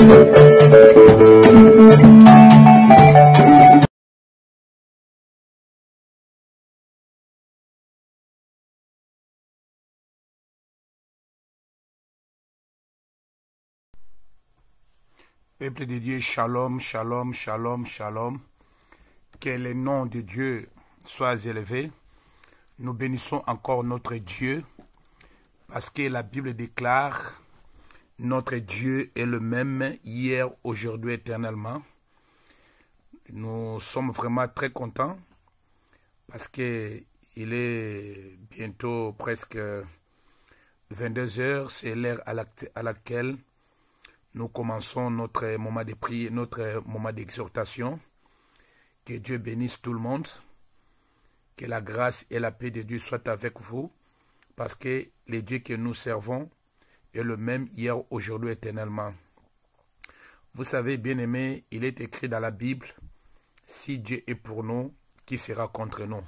Peuple de Dieu, shalom, shalom, shalom, shalom. Que le nom de Dieu soit élevé. Nous bénissons encore notre Dieu parce que la Bible déclare notre Dieu est le même hier, aujourd'hui, éternellement. Nous sommes vraiment très contents parce que il est bientôt presque 22 heures. C'est l'heure à laquelle nous commençons notre moment de prière, notre moment d'exhortation. Que Dieu bénisse tout le monde. Que la grâce et la paix de Dieu soient avec vous. Parce que le Dieu que nous servons est le même hier, aujourd'hui, éternellement. Vous savez, bien-aimés, il est écrit dans la Bible, si Dieu est pour nous, qui sera contre nous?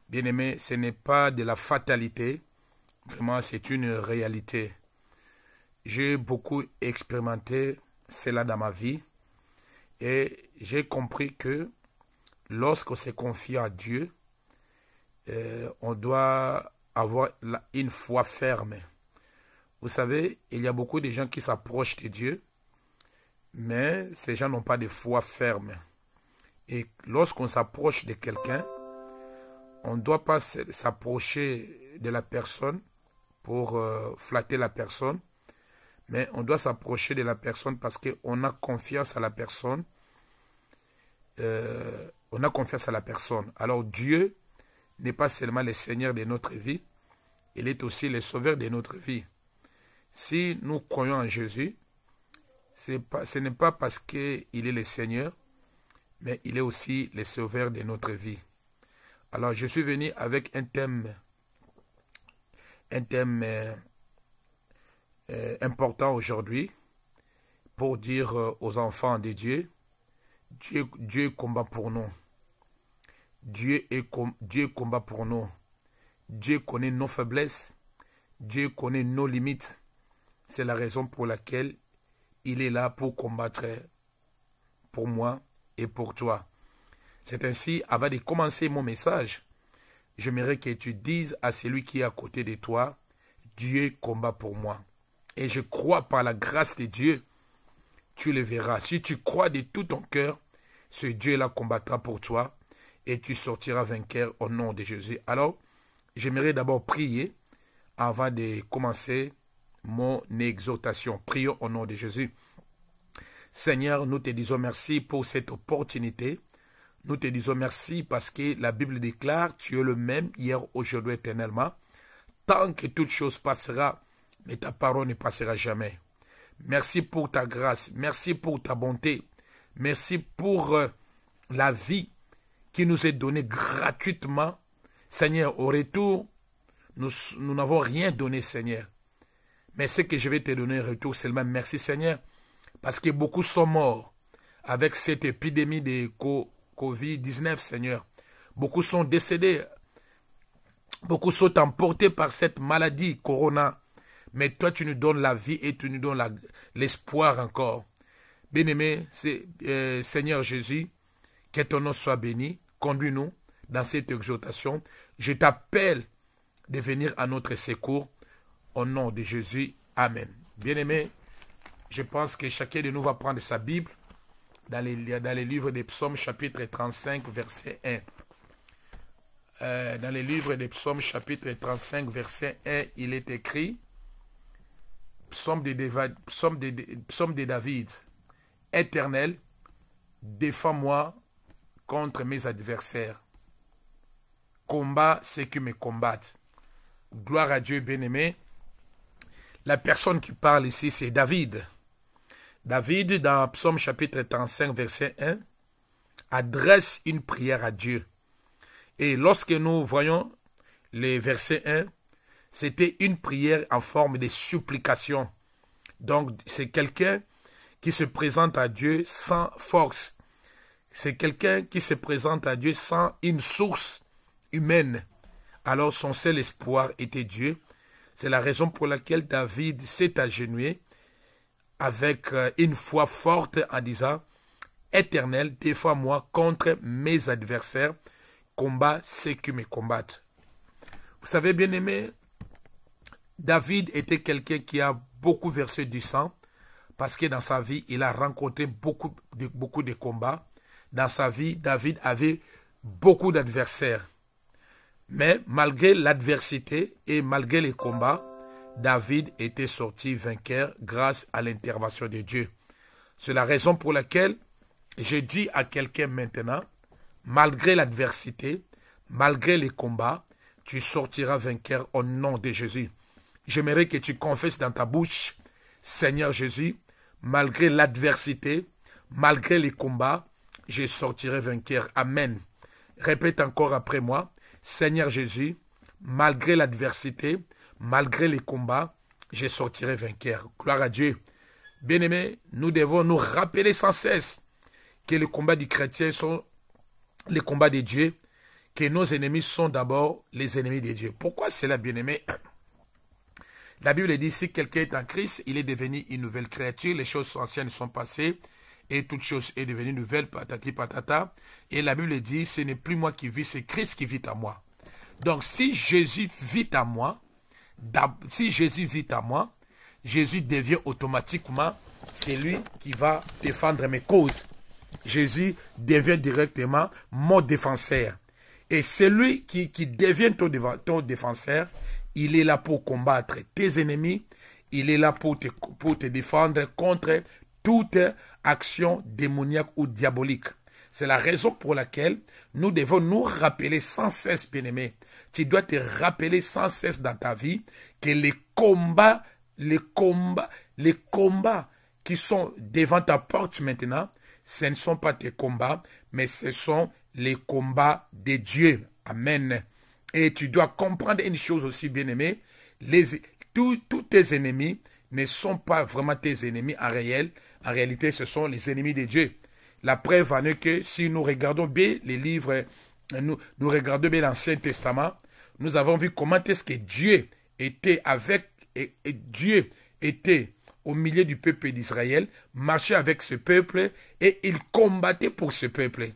Bien-aimés, ce n'est pas de la fatalité. Vraiment, c'est une réalité. J'ai beaucoup expérimenté cela dans ma vie et j'ai compris que lorsqu'on se confie à Dieu, on doit avoir une foi ferme. Vous savez, il y a beaucoup de gens qui s'approchent de Dieu, mais ces gens n'ont pas de foi ferme. Et lorsqu'on s'approche de quelqu'un, on ne doit pas s'approcher de la personne pour flatter la personne, mais on doit s'approcher de la personne parce qu'on a confiance à la personne. On a confiance à la personne. Alors Dieu n'est pas seulement le Seigneur de notre vie, il est aussi le Sauveur de notre vie. Si nous croyons en Jésus, ce n'est pas parce qu'il est le Seigneur, mais il est aussi le Sauveur de notre vie. Alors je suis venu avec un thème important aujourd'hui pour dire aux enfants de Dieu, Dieu combat pour nous. Dieu combat pour nous. Dieu connaît nos faiblesses. Dieu connaît nos limites. C'est la raison pour laquelle il est là pour combattre pour moi et pour toi. C'est ainsi, avant de commencer mon message, j'aimerais que tu dises à celui qui est à côté de toi, Dieu combat pour moi. Et je crois par la grâce de Dieu, tu le verras. Si tu crois de tout ton cœur, ce Dieu-là combattra pour toi et tu sortiras vainqueur au nom de Jésus. Alors, j'aimerais d'abord prier avant de commencer mon exhortation. Prions au nom de Jésus. Seigneur, nous te disons merci pour cette opportunité. Nous te disons merci parce que la Bible déclare, tu es le même hier, aujourd'hui, éternellement. Tant que toute chose passera, mais ta parole ne passera jamais. Merci pour ta grâce, merci pour ta bonté, merci pour la vie qui nous est donnée gratuitement. Seigneur, au retour, nous n'avons rien donné, Seigneur. Mais ce que je vais te donner en retour, seulement merci, Seigneur, parce que beaucoup sont morts avec cette épidémie de Covid-19, Seigneur. Beaucoup sont décédés, beaucoup sont emportés par cette maladie, Corona. Mais toi, tu nous donnes la vie et tu nous donnes l'espoir encore. Bien-aimé, Seigneur Jésus, que ton nom soit béni. Conduis-nous dans cette exhortation. Je t'appelle de venir à notre secours. Au nom de Jésus. Amen. Bien-aimé, je pense que chacun de nous va prendre sa Bible dans les livres des Psaumes, chapitre 35, verset 1. Dans les livres des Psaumes, chapitre 35, verset 1, il est écrit... Psaume de David. Éternel, défends-moi contre mes adversaires. Combat ceux qui me combattent. Gloire à Dieu, bien-aimé. La personne qui parle ici, c'est David. David, dans Psaume chapitre 35, verset 1, adresse une prière à Dieu. Et lorsque nous voyons les versets 1, c'était une prière en forme de supplication. Donc, c'est quelqu'un qui se présente à Dieu sans force. C'est quelqu'un qui se présente à Dieu sans une source humaine. Alors, son seul espoir était Dieu. C'est la raison pour laquelle David s'est agenouillé avec une foi forte en disant, Éternel, défends-moi contre mes adversaires, combat ceux qui me combattent. Vous savez, bien aimé, David était quelqu'un qui a beaucoup versé du sang parce que dans sa vie, il a rencontré beaucoup de combats. Dans sa vie, David avait beaucoup d'adversaires. Mais malgré l'adversité et malgré les combats, David était sorti vainqueur grâce à l'intervention de Dieu. C'est la raison pour laquelle je dis à quelqu'un maintenant, malgré l'adversité, malgré les combats, tu sortiras vainqueur au nom de Jésus. J'aimerais que tu confesses dans ta bouche, Seigneur Jésus, malgré l'adversité, malgré les combats, je sortirai vainqueur. Amen. Répète encore après moi, Seigneur Jésus, malgré l'adversité, malgré les combats, je sortirai vainqueur. Gloire à Dieu. Bien-aimés, nous devons nous rappeler sans cesse que les combats du chrétien sont les combats de Dieu, que nos ennemis sont d'abord les ennemis de Dieu. Pourquoi cela, bien-aimés? La Bible dit, si quelqu'un est en Christ, il est devenu une nouvelle créature, les choses anciennes sont passées, et toute chose est devenue nouvelle, patati patata. Et la Bible dit, ce n'est plus moi qui vis, c'est Christ qui vit en moi. Donc, si Jésus vit en moi, Jésus devient automatiquement celui qui va défendre mes causes. Jésus devient directement mon défenseur. Et celui qui devient ton défenseur, il est là pour combattre tes ennemis, il est là pour te défendre contre toute action démoniaque ou diabolique. C'est la raison pour laquelle nous devons nous rappeler sans cesse, bien-aimés. Tu dois te rappeler sans cesse dans ta vie que les combats qui sont devant ta porte maintenant, ce ne sont pas tes combats, mais ce sont les combats de Dieu. Amen. Et tu dois comprendre une chose aussi, bien-aimé, tous tes ennemis ne sont pas vraiment tes ennemis en réalité, ce sont les ennemis de Dieu. La preuve en est que si nous regardons bien les livres, nous regardons bien l'Ancien Testament, nous avons vu comment est-ce que Dieu était et Dieu était au milieu du peuple d'Israël, marchait avec ce peuple et il combattait pour ce peuple.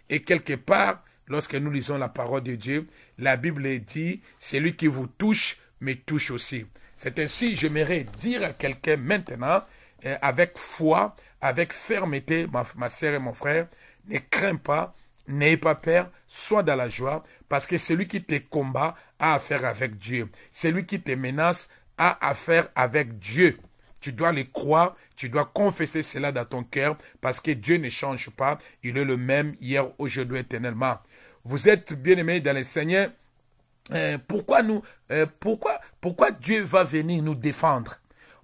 Et quelque part, lorsque nous lisons la parole de Dieu, la Bible dit, celui qui vous touche, me touche aussi. C'est ainsi, j'aimerais dire à quelqu'un maintenant, avec foi, avec fermeté, ma sœur et mon frère, ne crains pas, n'ayez pas peur, sois dans la joie, parce que celui qui te combat a affaire avec Dieu. Celui qui te menace a affaire avec Dieu. Tu dois le croire, tu dois confesser cela dans ton cœur, parce que Dieu ne change pas, il est le même hier, aujourd'hui, éternellement. Vous êtes bien-aimés dans le Seigneur. Pourquoi Dieu va venir nous défendre?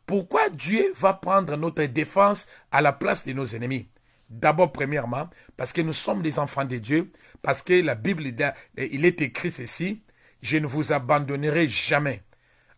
Pourquoi Dieu va prendre notre défense à la place de nos ennemis? D'abord, premièrement, parce que nous sommes des enfants de Dieu, parce que la Bible, il est écrit ceci, je ne vous abandonnerai jamais.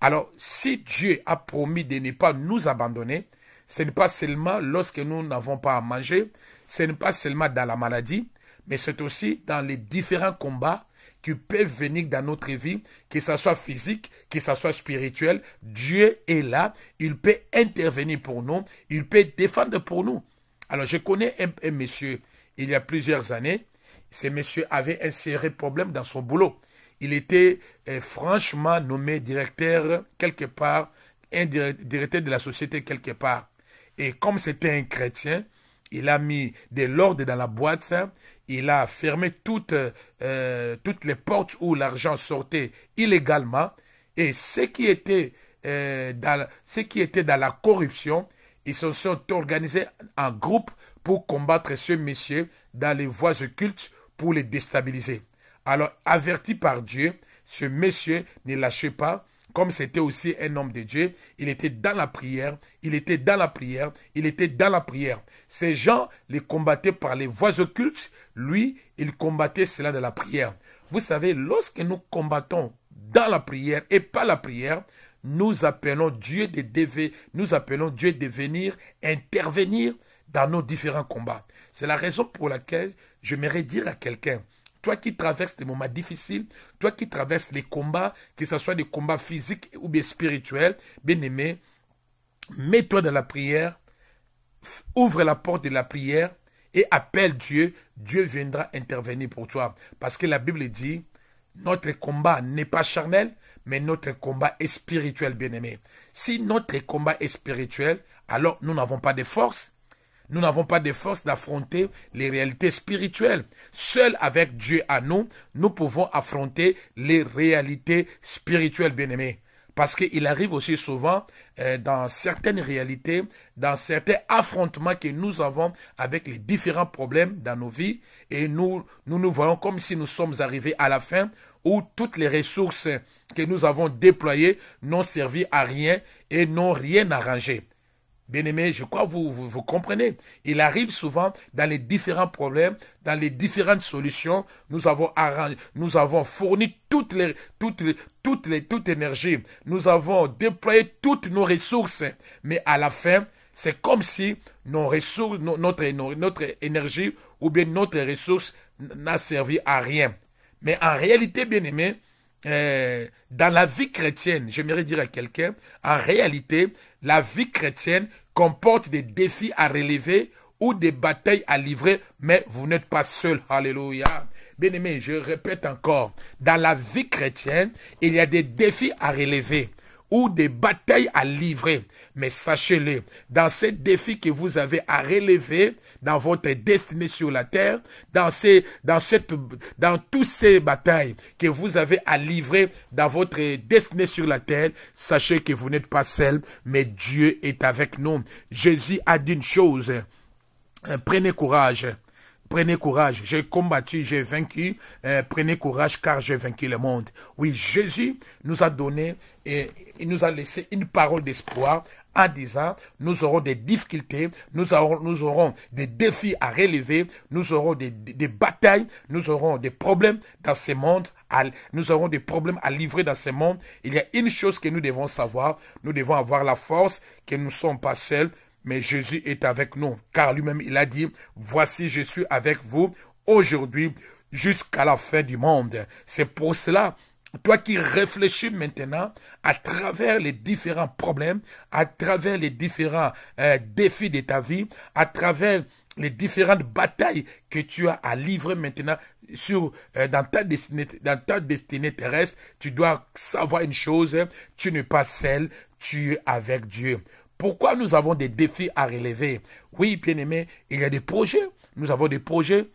Alors, si Dieu a promis de ne pas nous abandonner, ce n'est pas seulement lorsque nous n'avons pas à manger, ce n'est pas seulement dans la maladie, mais c'est aussi dans les différents combats qui peuvent venir dans notre vie, que ce soit physique, que ce soit spirituel. Dieu est là, il peut intervenir pour nous, il peut défendre pour nous. Alors, je connais un monsieur, il y a plusieurs années, ce monsieur avait un sérieux problème dans son boulot. Il était franchement nommé directeur quelque part, un directeur de la société quelque part. Et comme c'était un chrétien, il a mis de l'ordre dans la boîte, il a fermé toutes les portes où l'argent sortait illégalement. Et ceux qui étaient dans la corruption, ils se sont organisés en groupe pour combattre ce monsieur dans les voies occultes pour les déstabiliser. Alors, averti par Dieu, ce monsieur ne lâchait pas, comme c'était aussi un homme de Dieu, il était dans la prière, il était dans la prière, il était dans la prière. Ces gens les combattaient par les voies occultes, lui, il combattait cela de la prière. Vous savez, lorsque nous combattons dans la prière et pas la prière, nous appelons Dieu de venir intervenir dans nos différents combats. C'est la raison pour laquelle j'aimerais dire à quelqu'un, toi qui traverses des moments difficiles, toi qui traverses les combats, que ce soit des combats physiques ou bien spirituels, bien aimé, mets-toi dans la prière, ouvre la porte de la prière et appelle Dieu, Dieu viendra intervenir pour toi. Parce que la Bible dit, notre combat n'est pas charnel, mais notre combat est spirituel, bien-aimé. Si notre combat est spirituel, alors nous n'avons pas de force. Nous n'avons pas de force d'affronter les réalités spirituelles. Seul avec Dieu à nous, nous pouvons affronter les réalités spirituelles, bien-aimés. Parce qu'il arrive aussi souvent, dans certaines réalités, dans certains affrontements que nous avons avec les différents problèmes dans nos vies, et nous voyons comme si nous sommes arrivés à la fin, où toutes les ressources que nous avons déployées n'ont servi à rien et n'ont rien arrangé. Bien-aimés, je crois que vous comprenez. Il arrive souvent dans les différents problèmes, dans les différentes solutions, nous avons fourni toute énergie, nous avons déployé toutes nos ressources, mais à la fin, c'est comme si nos ressources, notre énergie ou bien notre ressource n'a servi à rien. Mais en réalité, bien-aimés, dans la vie chrétienne, j'aimerais dire à quelqu'un, en réalité, la vie chrétienne comporte des défis à relever ou des batailles à livrer, mais vous n'êtes pas seul. Alléluia. Bien-aimé, je répète encore, dans la vie chrétienne, il y a des défis à relever ou des batailles à livrer. Mais sachez-le, dans ces défis que vous avez à relever, dans votre destinée sur la terre, dans toutes ces batailles que vous avez à livrer dans votre destinée sur la terre, sachez que vous n'êtes pas seul, mais Dieu est avec nous. Jésus a dit une chose, prenez courage. Prenez courage, j'ai combattu, j'ai vaincu, prenez courage car j'ai vaincu le monde. Oui, Jésus nous a donné et il nous a laissé une parole d'espoir en disant, nous aurons des difficultés, nous aurons des défis à relever, nous aurons des batailles, nous aurons des problèmes dans ce monde, nous aurons des problèmes à livrer dans ce monde. Il y a une chose que nous devons savoir, nous devons avoir la force que nous ne sommes pas seuls, mais Jésus est avec nous, car lui-même il a dit, voici je suis avec vous aujourd'hui jusqu'à la fin du monde. C'est pour cela, toi qui réfléchis maintenant à travers les différents problèmes, à travers les différents défis de ta vie, à travers les différentes batailles que tu as à livrer maintenant dans ta destinée terrestre, tu dois savoir une chose, tu n'es pas seul, tu es avec Dieu. Pourquoi nous avons des défis à relever? Oui, bien-aimés, il y a des projets. Nous avons des projets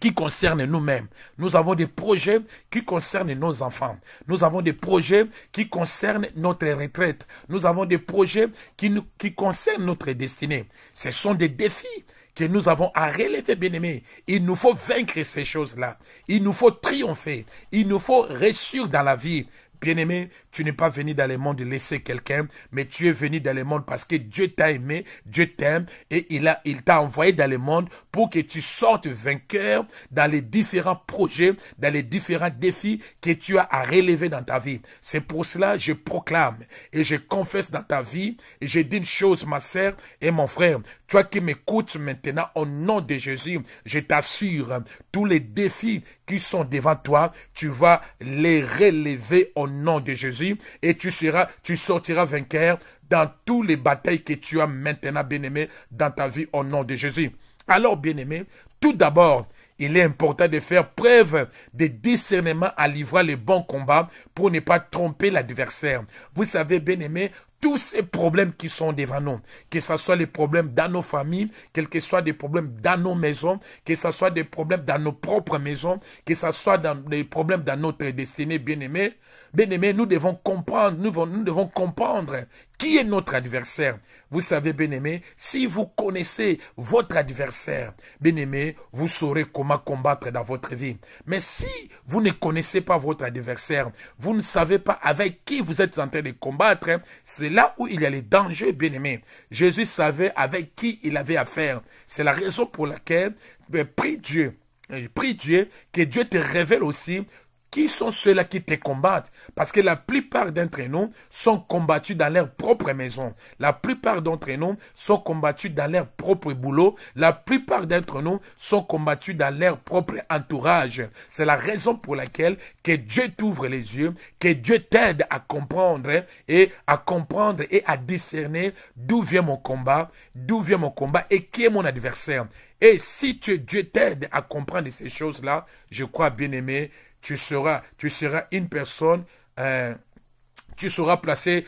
qui concernent nous-mêmes. Nous avons des projets qui concernent nos enfants. Nous avons des projets qui concernent notre retraite. Nous avons des projets qui concernent notre destinée. Ce sont des défis que nous avons à relever, bien-aimés. Il nous faut vaincre ces choses-là. Il nous faut triompher. Il nous faut réussir dans la vie. Bien-aimé, tu n'es pas venu dans le monde laisser quelqu'un, mais tu es venu dans le monde parce que Dieu t'a aimé, Dieu t'aime et il t'a envoyé dans le monde pour que tu sortes vainqueur dans les différents projets, dans les différents défis que tu as à relever dans ta vie. C'est pour cela que je proclame et je confesse dans ta vie et je dis une chose, ma sœur et mon frère, toi qui m'écoutes maintenant au nom de Jésus, je t'assure, tous les défis qui sont devant toi, tu vas les relever au nom de Jésus et tu sortiras vainqueur dans toutes les batailles que tu as maintenant, bien-aimé, dans ta vie au nom de Jésus. Alors, bien-aimé, tout d'abord, il est important de faire preuve de discernement à livrer les bons combats pour ne pas tromper l'adversaire. Vous savez, bien-aimé, tous ces problèmes qui sont devant nous, que ce soit les problèmes dans nos familles, quels que soient des problèmes dans nos maisons, que ce soit des problèmes dans nos propres maisons, que ce soit des problèmes dans notre destinée, bien-aimé, nous devons comprendre, nous devons comprendre qui est notre adversaire. Vous savez, bien-aimé, si vous connaissez votre adversaire, bien-aimé, vous saurez comment combattre dans votre vie. Mais si vous ne connaissez pas votre adversaire, vous ne savez pas avec qui vous êtes en train de combattre, c'est là où il y a les dangers, bien-aimé. Jésus savait avec qui il avait affaire. C'est la raison pour laquelle, prie Dieu que Dieu te révèle aussi Qui sont ceux-là qui te combattent? Parce que la plupart d'entre nous sont combattus dans leur propre maison. La plupart d'entre nous sont combattus dans leur propre boulot. La plupart d'entre nous sont combattus dans leur propre entourage. C'est la raison pour laquelle que Dieu t'ouvre les yeux, que Dieu t'aide à comprendre et à discerner d'où vient mon combat et qui est mon adversaire. Et si Dieu t'aide à comprendre ces choses-là, je crois, bien-aimé, tu seras une personne, tu sauras placer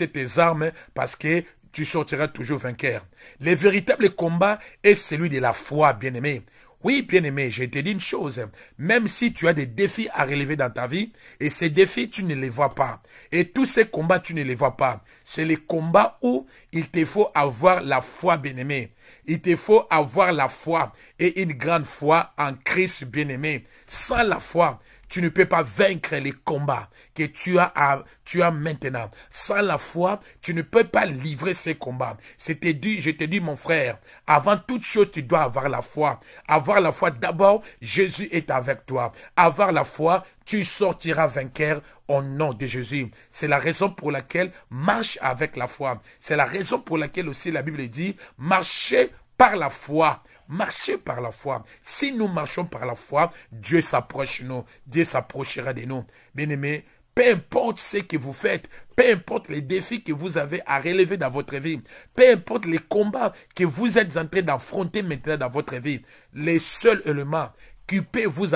tes armes parce que tu sortiras toujours vainqueur. Le véritable combat est celui de la foi, bien-aimé. Oui, bien-aimé, je te dis une chose, même si tu as des défis à relever dans ta vie, et ces défis, tu ne les vois pas. Et tous ces combats, tu ne les vois pas. C'est les combats où il te faut avoir la foi, bien-aimé. Il te faut avoir la foi et une grande foi en Christ, bien-aimé. Sans la foi, tu ne peux pas vaincre les combats que tu as maintenant. Sans la foi, tu ne peux pas livrer ces combats. Je te dis, mon frère, avant toute chose, tu dois avoir la foi. Avoir la foi, d'abord, Jésus est avec toi. Avoir la foi, tu sortiras vainqueur au nom de Jésus. C'est la raison pour laquelle marche avec la foi. C'est la raison pour laquelle aussi la Bible dit, marchez par la foi. Marchez par la foi. Si nous marchons par la foi, Dieu s'approche de nous. Dieu s'approchera de nous. Bien-aimés, peu importe ce que vous faites, peu importe les défis que vous avez à relever dans votre vie, peu importe les combats que vous êtes en train d'affronter maintenant dans votre vie, les seuls éléments qui peuvent vous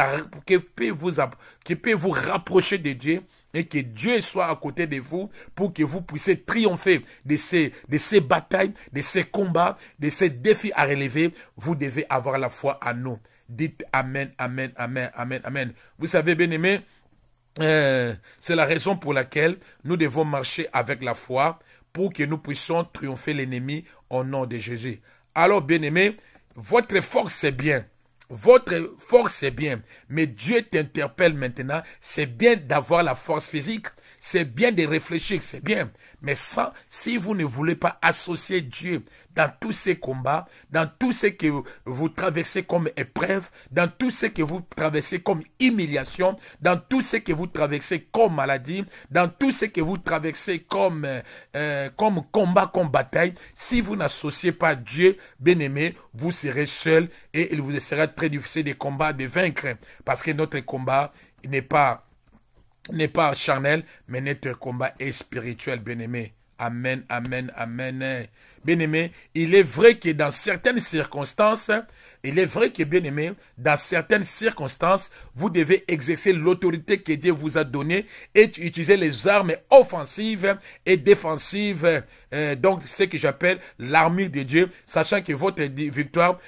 rapprocher de Dieu, et que Dieu soit à côté de vous pour que vous puissiez triompher de ces batailles, de ces combats, de ces défis à relever. Vous devez avoir la foi en nous. Dites Amen, Amen, Amen, Amen, Amen. Vous savez, bien-aimés, c'est la raison pour laquelle nous devons marcher avec la foi pour que nous puissions triompher l'ennemi au nom de Jésus. Alors, bien-aimés, votre force, c'est bien. Votre force, c'est bien, mais Dieu t'interpelle maintenant. C'est bien d'avoir la force physique, c'est bien de réfléchir, c'est bien. Mais si vous ne voulez pas associer Dieu dans tous ces combats, dans tout ce que vous traversez comme épreuve, dans tout ce que vous traversez comme humiliation, dans tout ce que vous traversez comme maladie, dans tout ce que vous traversez comme combat, comme bataille, si vous n'associez pas Dieu, bien-aimé, vous serez seul et il vous sera très difficile de combattre, de vaincre, parce que notre combat n'est pas charnel, mais notre combat est spirituel, bien-aimé. Amen, amen, amen. Bien-aimé, il est vrai que dans certaines circonstances, vous devez exercer l'autorité que Dieu vous a donnée et utiliser les armes offensives et défensives, donc ce que j'appelle l'armure de Dieu, sachant que votre victoire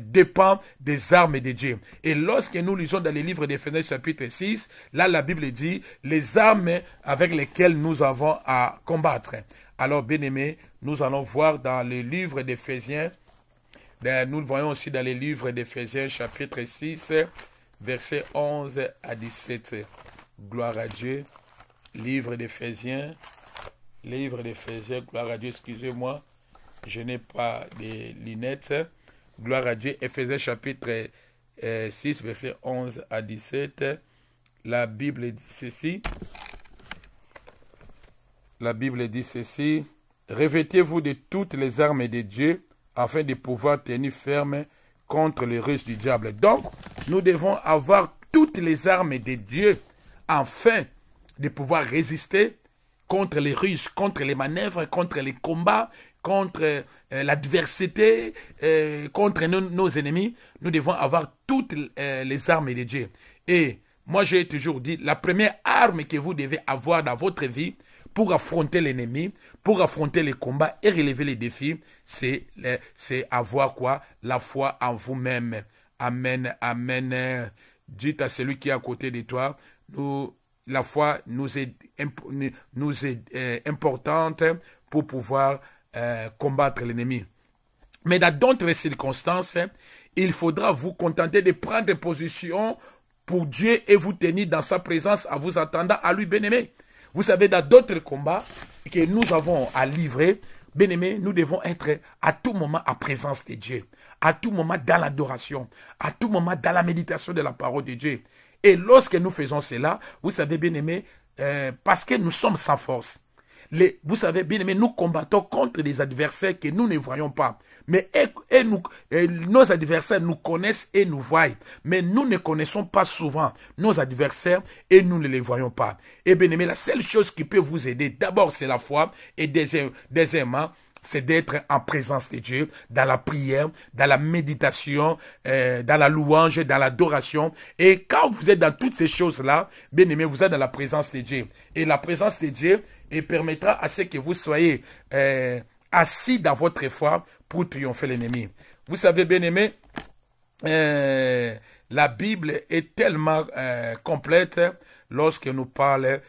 dépend des armes de Dieu. Et lorsque nous lisons dans les livres d'Éphésiens chapitre 6, là la Bible dit les armes avec lesquelles nous avons à combattre. Alors, bien-aimés, nous allons voir dans les livres d'Éphésiens, nous le voyons aussi dans les livres d'Éphésiens, chapitre 6, versets 11 à 17. Gloire à Dieu. Livre d'Éphésiens, gloire à Dieu, excusez-moi, je n'ai pas de lunettes. Gloire à Dieu, Éphésiens, chapitre 6, versets 11 à 17. La Bible dit ceci. La Bible dit ceci, « Revêtez-vous de toutes les armes de Dieu afin de pouvoir tenir ferme contre les ruses du diable. » Donc, nous devons avoir toutes les armes de Dieu afin de pouvoir résister contre les ruses, contre les manœuvres, contre les combats, contre l'adversité, contre nos ennemis. Nous devons avoir toutes les armes de Dieu. Et moi, j'ai toujours dit, la première arme que vous devez avoir dans votre vie, pour affronter l'ennemi, pour affronter les combats et relever les défis, c'est avoir quoi? La foi en vous-même. Amen, amen. Dites à celui qui est à côté de toi, la foi nous est importante pour pouvoir combattre l'ennemi. Mais dans d'autres circonstances, il faudra vous contenter de prendre position pour Dieu et vous tenir dans sa présence en vous attendant à lui, bien-aimé. Vous savez, dans d'autres combats que nous avons à livrer, bien-aimés, nous devons être à tout moment en présence de Dieu, à tout moment dans l'adoration, à tout moment dans la méditation de la parole de Dieu. Et lorsque nous faisons cela, vous savez, bien-aimés, parce que nous sommes sans force. Vous savez, bien aimé, nous combattons contre des adversaires que nous ne voyons pas. Mais nos adversaires nous connaissent et nous voient. Mais nous ne connaissons pas souvent nos adversaires et nous ne les voyons pas. Et bien aimé, la seule chose qui peut vous aider, d'abord c'est la foi et deuxièmement, c'est d'être en présence de Dieu, dans la prière, dans la méditation, dans la louange, dans l'adoration. Et quand vous êtes dans toutes ces choses-là, bien aimé, vous êtes dans la présence de Dieu. Et la présence de Dieu permettra à ce que vous soyez assis dans votre foi pour triompher l'ennemi. Vous savez, bien aimé, la Bible est tellement complète lorsque nous parle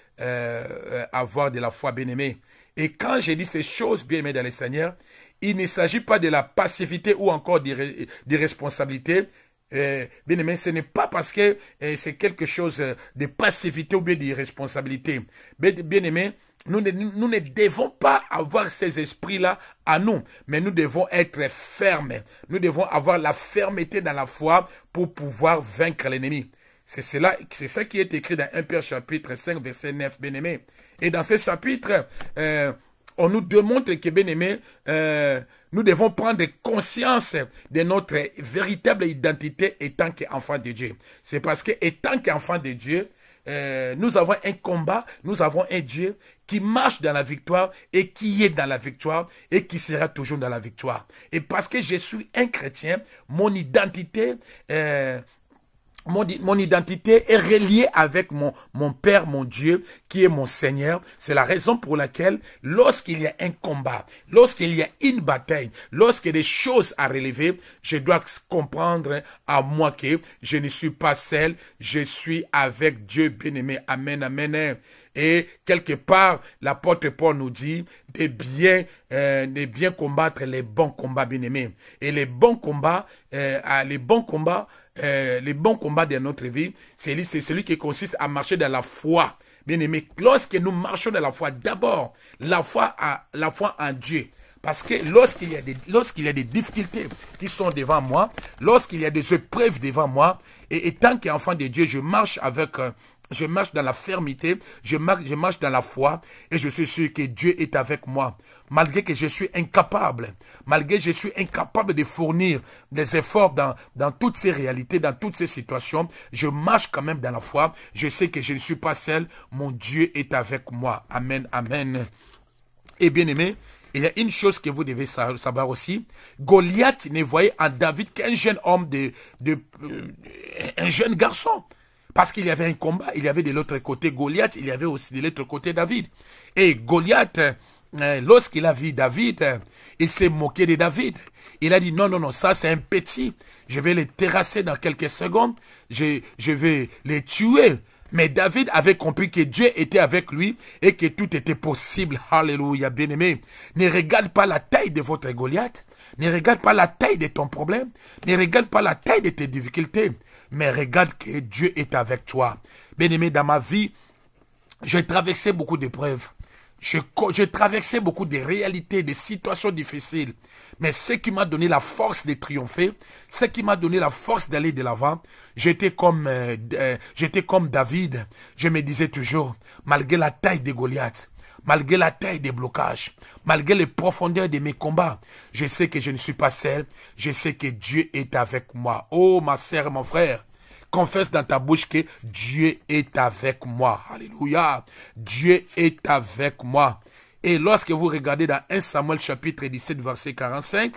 avoir de la foi, bien aimé. Et quand j'ai dit ces choses, bien aimés dans le Seigneur, il ne s'agit pas de la passivité ou encore d'irresponsabilité. Bien aimé, ce n'est pas parce que c'est quelque chose de passivité ou bien d'irresponsabilité. Bien aimé, nous ne devons pas avoir ces esprits-là à nous, mais nous devons être fermes. Nous devons avoir la fermeté dans la foi pour pouvoir vaincre l'ennemi. C'est ça qui est écrit dans 1 Pierre chapitre 5, verset 9, bien aimé. Et dans ce chapitre, on nous démontre que, bien aimé, nous devons prendre conscience de notre véritable identité étant qu'enfant de Dieu. C'est parce que, étant qu'enfant de Dieu, nous avons un combat, nous avons un Dieu qui marche dans la victoire et qui est dans la victoire et qui sera toujours dans la victoire. Et parce que je suis un chrétien, mon identité est reliée avec mon Père, mon Dieu, qui est mon Seigneur. C'est la raison pour laquelle, lorsqu'il y a un combat, lorsqu'il y a une bataille, lorsqu'il y a des choses à relever, je dois comprendre à moi que je ne suis pas seul, je suis avec Dieu bien-aimé. Amen, amen. Et quelque part, l'apôtre Paul nous dit de bien combattre les bons combats, bien-aimés. Et les bons combats de notre vie, c'est celui qui consiste à marcher dans la foi. Bien-aimé, lorsque nous marchons dans la foi, d'abord, la foi en Dieu. Parce que lorsqu'il y a des difficultés qui sont devant moi, lorsqu'il y a des épreuves devant moi, et tant qu'enfant de Dieu, je marche dans la fermeté, je marche dans la foi et je suis sûr que Dieu est avec moi. Malgré que je suis incapable, de fournir des efforts dans toutes ces réalités, dans toutes ces situations, je marche quand même dans la foi. Je sais que je ne suis pas seul, mon Dieu est avec moi. Amen, amen. Et bien aimé, il y a une chose que vous devez savoir aussi. Goliath ne voyait en David qu'un jeune homme, un jeune garçon. Parce qu'il y avait un combat, il y avait de l'autre côté Goliath, il y avait aussi de l'autre côté David. Et Goliath, lorsqu'il a vu David, il s'est moqué de David. Il a dit non, ça c'est un petit. Je vais le terrasser dans quelques secondes. Je vais le tuer. Mais David avait compris que Dieu était avec lui et que tout était possible. Alléluia, bien-aimé. Ne regarde pas la taille de votre Goliath. Ne regarde pas la taille de ton problème. Ne regarde pas la taille de tes difficultés. Mais regarde que Dieu est avec toi. Bien-aimé, dans ma vie, j'ai traversé beaucoup d'épreuves. J'ai traversé beaucoup de réalités, de situations difficiles. Mais ce qui m'a donné la force de triompher, ce qui m'a donné la force d'aller de l'avant, j'étais comme David. Je me disais toujours, malgré la taille de Goliath, malgré la taille des blocages, malgré les profondeurs de mes combats, je sais que je ne suis pas seul, je sais que Dieu est avec moi. Oh ma sœur, mon frère, confesse dans ta bouche que Dieu est avec moi. Alléluia. Dieu est avec moi. Et lorsque vous regardez dans 1 Samuel chapitre 17 verset 45,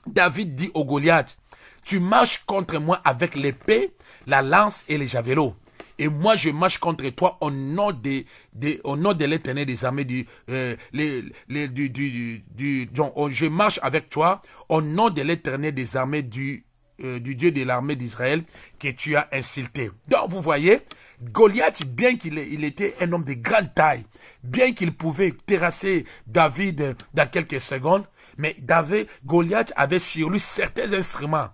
David dit au Goliath, tu marches contre moi avec l'épée, la lance et les javelots. Et moi, je marche contre toi au nom de l'Éternel des armées je marche avec toi au nom de l'Éternel des armées du Dieu de l'armée d'Israël que tu as insulté. Donc, vous voyez, Goliath, bien qu'il était un homme de grande taille, bien qu'il pouvait terrasser David dans quelques secondes, mais Goliath avait sur lui certains instruments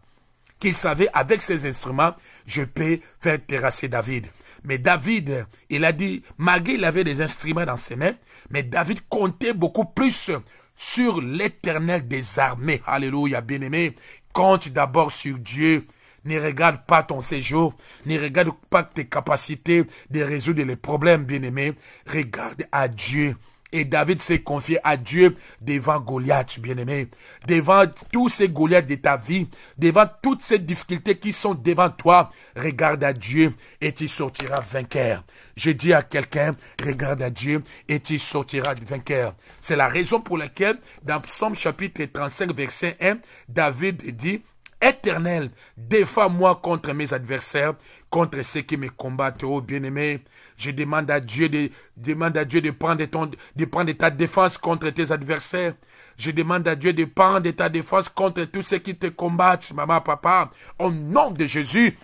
qu'il savait, avec ces instruments, je peux faire terrasser David. Mais David, il a dit, malgré il avait des instruments dans ses mains, mais David comptait beaucoup plus sur l'Éternel des armées. Alléluia, bien-aimé. Compte d'abord sur Dieu. Ne regarde pas ton séjour, ne regarde pas tes capacités de résoudre les problèmes, bien-aimé. Regarde à Dieu. Et David s'est confié à Dieu devant Goliath, bien-aimé. Devant tous ces Goliaths de ta vie, devant toutes ces difficultés qui sont devant toi, regarde à Dieu et tu sortiras vainqueur. Je dis à quelqu'un, regarde à Dieu et tu sortiras vainqueur. C'est la raison pour laquelle, dans Psaume chapitre 35, verset 1, David dit, Éternel, défends-moi contre mes adversaires, contre ceux qui me combattent, oh bien-aimé. Je demande à Dieu de prendre ta défense contre tes adversaires. Je demande à Dieu de prendre ta défense contre tous ceux qui te combattent, maman, papa. Au nom de Jésus,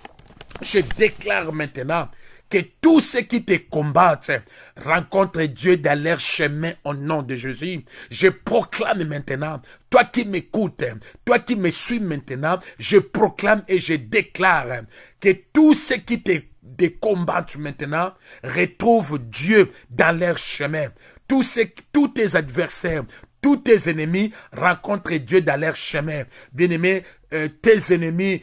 je déclare maintenant que tous ceux qui te combattent rencontrent Dieu dans leur chemin au nom de Jésus. Je proclame maintenant, toi qui m'écoutes, toi qui me suis maintenant, je proclame et je déclare que tous ceux qui te combattent maintenant retrouvent Dieu dans leur chemin. Tous tes adversaires, tous tes ennemis rencontrent Dieu dans leur chemin. Bien-aimé, tes ennemis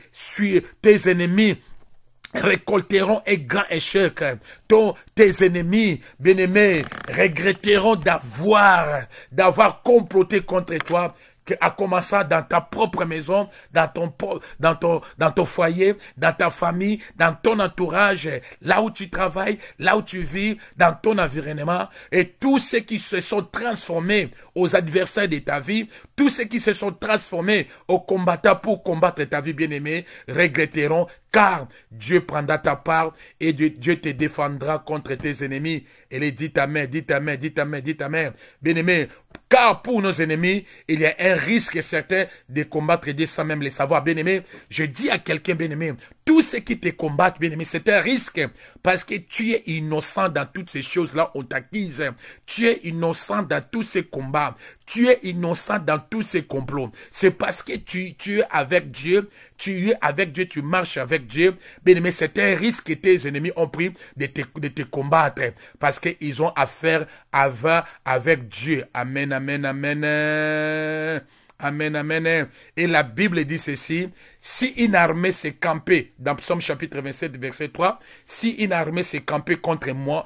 récolteront un grand échec. Tes ennemis, bien-aimés, regretteront d'avoir comploté contre toi, à commencer dans ta propre maison, dans ton foyer, dans ta famille, dans ton entourage, là où tu travailles, là où tu vis, dans ton environnement, et tous ceux qui se sont transformés aux adversaires de ta vie, tous ceux qui se sont transformés aux combattants pour combattre ta vie, bien-aimée, regretteront, car Dieu prendra ta part et Dieu te défendra contre tes ennemis. Et les dit amen, dit amen, dit amen, dit amen. Bien-aimé, car pour nos ennemis, il y a un risque certain de combattre Dieu sans même le savoir. Bien-aimé, je dis à quelqu'un, bien-aimé, tous ceux qui te combattent, bien-aimé, c'est un risque parce que tu es innocent dans toutes ces choses-là, on t'accuse. Tu es innocent dans tous ces combats. Tu es innocent dans tous ces complots. C'est parce que tu es avec Dieu, tu marches avec Dieu. Bien-aimé, c'est un risque que tes ennemis ont pris de te combattre parce qu'ils ont affaire avec Dieu. Amen, amen, amen. Amen, amen. Et la Bible dit ceci, si une armée s'est campée, dans Psaume chapitre 27, verset 3, si une armée s'est campée contre moi,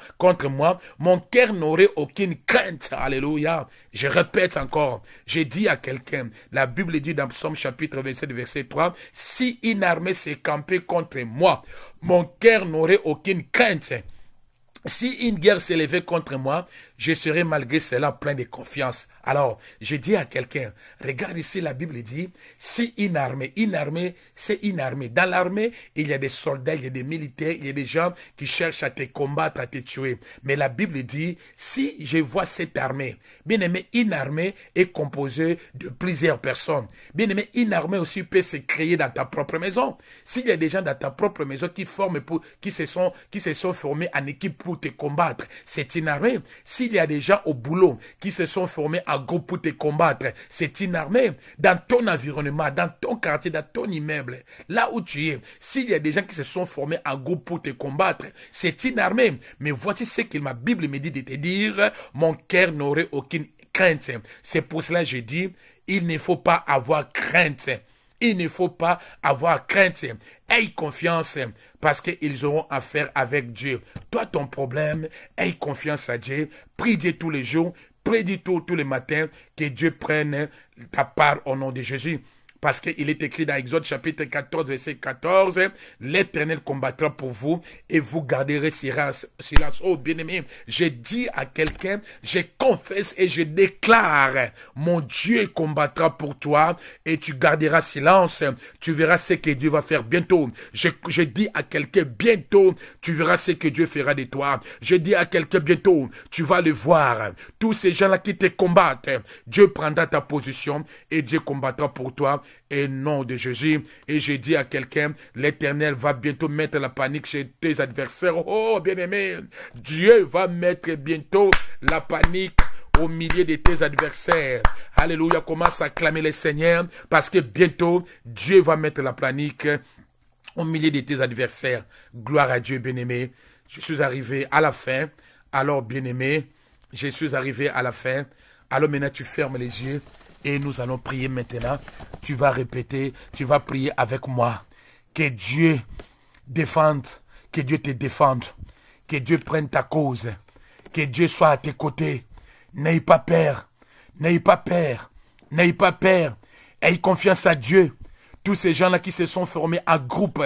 mon cœur n'aurait aucune crainte. Alléluia. Je répète encore, j'ai dit à quelqu'un, la Bible dit dans Psaume chapitre 27, verset 3, si une armée s'est campée contre moi, mon cœur n'aurait aucune crainte. Si une guerre s'est levée contre moi, je serai malgré cela plein de confiance. Alors, je dis à quelqu'un, regarde ici, la Bible dit, si une armée, c'est une armée. Dans l'armée, il y a des soldats, il y a des militaires, il y a des gens qui cherchent à te combattre, à te tuer. Mais la Bible dit, si je vois cette armée, bien aimé, une armée est composée de plusieurs personnes. Bien aimé, une armée aussi peut se créer dans ta propre maison. S'il y a des gens dans ta propre maison qui se sont formés en équipe pour te combattre, c'est une armée. S'il y a des gens au boulot qui se sont formés en groupe pour te combattre, c'est une armée. Dans ton environnement, dans ton quartier, dans ton immeuble, là où tu es, s'il y a des gens qui se sont formés en groupe pour te combattre, c'est une armée. Mais voici ce que ma Bible me dit de te dire, mon cœur n'aurait aucune crainte. C'est pour cela que je dis, il ne faut pas avoir crainte. Il ne faut pas avoir crainte. Aie confiance parce qu'ils auront affaire avec Dieu. Toi, ton problème, aie confiance à Dieu. Prie Dieu tous les jours. Prie Dieu tous les matins que Dieu prenne ta part au nom de Jésus. Parce qu'il est écrit dans Exode chapitre 14, verset 14, l'Éternel combattra pour vous et vous garderez silence. Oh bien-aimé, je dis à quelqu'un, je confesse et je déclare, mon Dieu combattra pour toi et tu garderas silence. Tu verras ce que Dieu va faire bientôt. Je dis à quelqu'un, bientôt, tu verras ce que Dieu fera de toi. Je dis à quelqu'un, bientôt, tu vas le voir. Tous ces gens-là qui te combattent, Dieu prendra ta position et Dieu combattra pour toi. Et nom de Jésus. Et j'ai dit à quelqu'un, l'Éternel va bientôt mettre la panique chez tes adversaires. Oh, bien-aimé, Dieu va mettre bientôt la panique au milieu de tes adversaires. Alléluia, commence à clamer le Seigneur, parce que bientôt, Dieu va mettre la panique au milieu de tes adversaires. Gloire à Dieu, bien-aimé. Je suis arrivé à la fin. Alors, bien-aimé, je suis arrivé à la fin. Alors maintenant, tu fermes les yeux. Et nous allons prier maintenant. Tu vas répéter, tu vas prier avec moi. Que Dieu défende, que Dieu te défende, que Dieu prenne ta cause, que Dieu soit à tes côtés. N'aie pas peur, n'aie pas peur, n'aie pas peur. Aie confiance à Dieu. Tous ces gens-là qui se sont formés en groupe,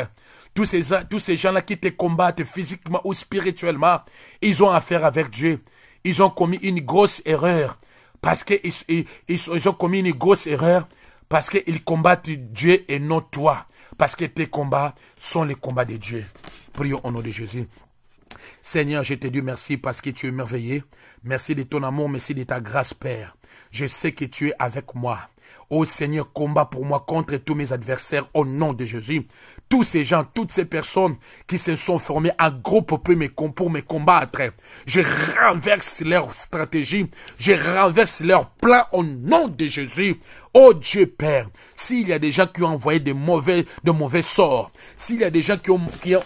tous ces gens-là qui te combattent physiquement ou spirituellement, ils ont affaire avec Dieu. Ils ont commis une grosse erreur. Parce qu'ils ont commis une grosse erreur. Parce qu'ils combattent Dieu et non toi. Parce que tes combats sont les combats de Dieu. Prions au nom de Jésus. Seigneur, je te dis merci parce que tu es merveilleux. Merci de ton amour, merci de ta grâce, Père. Je sais que tu es avec moi. Oh Seigneur, combat pour moi contre tous mes adversaires au nom de Jésus. Tous ces gens, toutes ces personnes qui se sont formées en groupe pour me combattre, je renverse leur stratégie, je renverse leur plan au nom de Jésus. Oh Dieu Père, s'il y a des gens qui ont envoyé de mauvais sorts, s'il y a des gens qui ont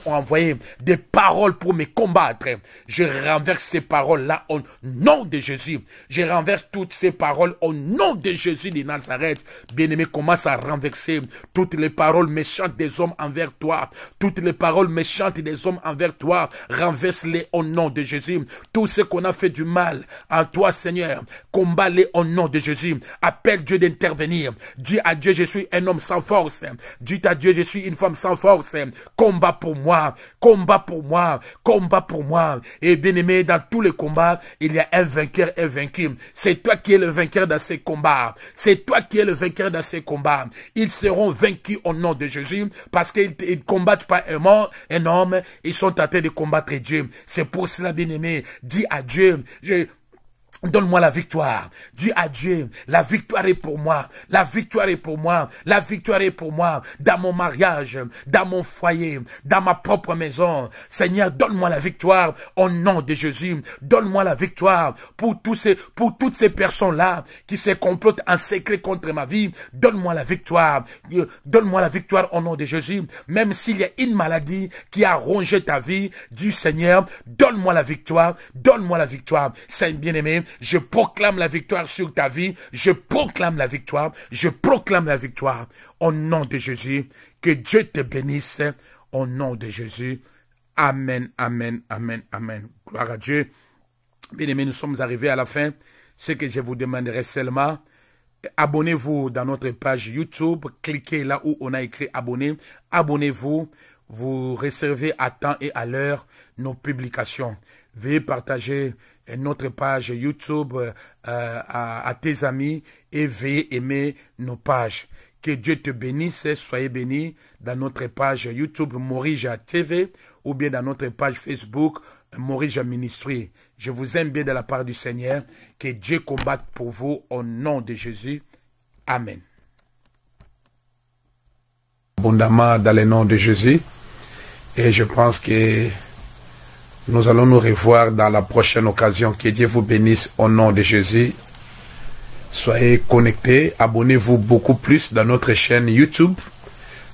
envoyé des paroles pour me combattre, je renverse ces paroles-là au nom de Jésus. Je renverse toutes ces paroles au nom de Jésus de Nazareth. Bien-aimé, commence à renverser toutes les paroles méchantes des hommes envers toi. Toutes les paroles méchantes des hommes envers toi, renverse-les au nom de Jésus. Tout ce qu'on a fait du mal en toi, Seigneur, combat-les au nom de Jésus. Appelle Dieu d'intervenir. Dis à Dieu, je suis un homme sans force. Dis à Dieu, je suis une femme sans force. Combat pour moi, combat pour moi, combat pour moi. Et bien aimé, dans tous les combats, il y a un vainqueur et un vaincu. C'est toi qui es le vainqueur dans ces combats. C'est toi qui es le vainqueur dans ces combats. Ils seront vaincus au nom de Jésus parce qu'ils ne combattent pas un homme, ils sont en train de combattre Dieu. C'est pour cela, bien aimé, dis à Dieu, donne-moi la victoire. Dis à Dieu, la victoire est pour moi. La victoire est pour moi. La victoire est pour moi. Dans mon mariage, dans mon foyer, dans ma propre maison. Seigneur, donne-moi la victoire au nom de Jésus. Donne-moi la victoire pour toutes ces personnes-là qui se complotent en secret contre ma vie. Donne-moi la victoire. Donne-moi la victoire au nom de Jésus. Même s'il y a une maladie qui a rongé ta vie, du Seigneur, donne-moi la victoire. Donne-moi la victoire. Seigneur bien-aimé, je proclame la victoire sur ta vie. Je proclame la victoire. Je proclame la victoire. Au nom de Jésus. Que Dieu te bénisse. Au nom de Jésus. Amen, amen, amen, amen. Gloire à Dieu. Bien-aimés, nous sommes arrivés à la fin. Ce que je vous demanderai seulement, abonnez-vous dans notre page YouTube. Cliquez là où on a écrit abonner. Abonnez-vous. Vous recevez à temps et à l'heure nos publications. Veuillez partager notre page YouTube à tes amis et veuillez aimer nos pages. Que Dieu te bénisse, soyez bénis dans notre page YouTube Morija TV ou bien dans notre page Facebook Morija Ministry. Je vous aime bien de la part du Seigneur. Que Dieu combatte pour vous au nom de Jésus. Amen. Abondamment dans le nom de Jésus. Et je pense que nous allons nous revoir dans la prochaine occasion. Que Dieu vous bénisse au nom de Jésus. Soyez connectés, abonnez-vous beaucoup plus dans notre chaîne YouTube,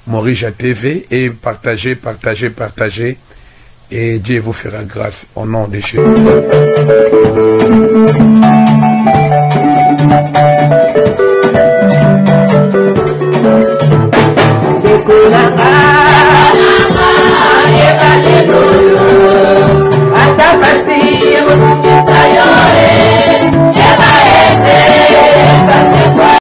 Morija TV, et partagez, partagez, partagez. Et Dieu vous fera grâce au nom de Jésus.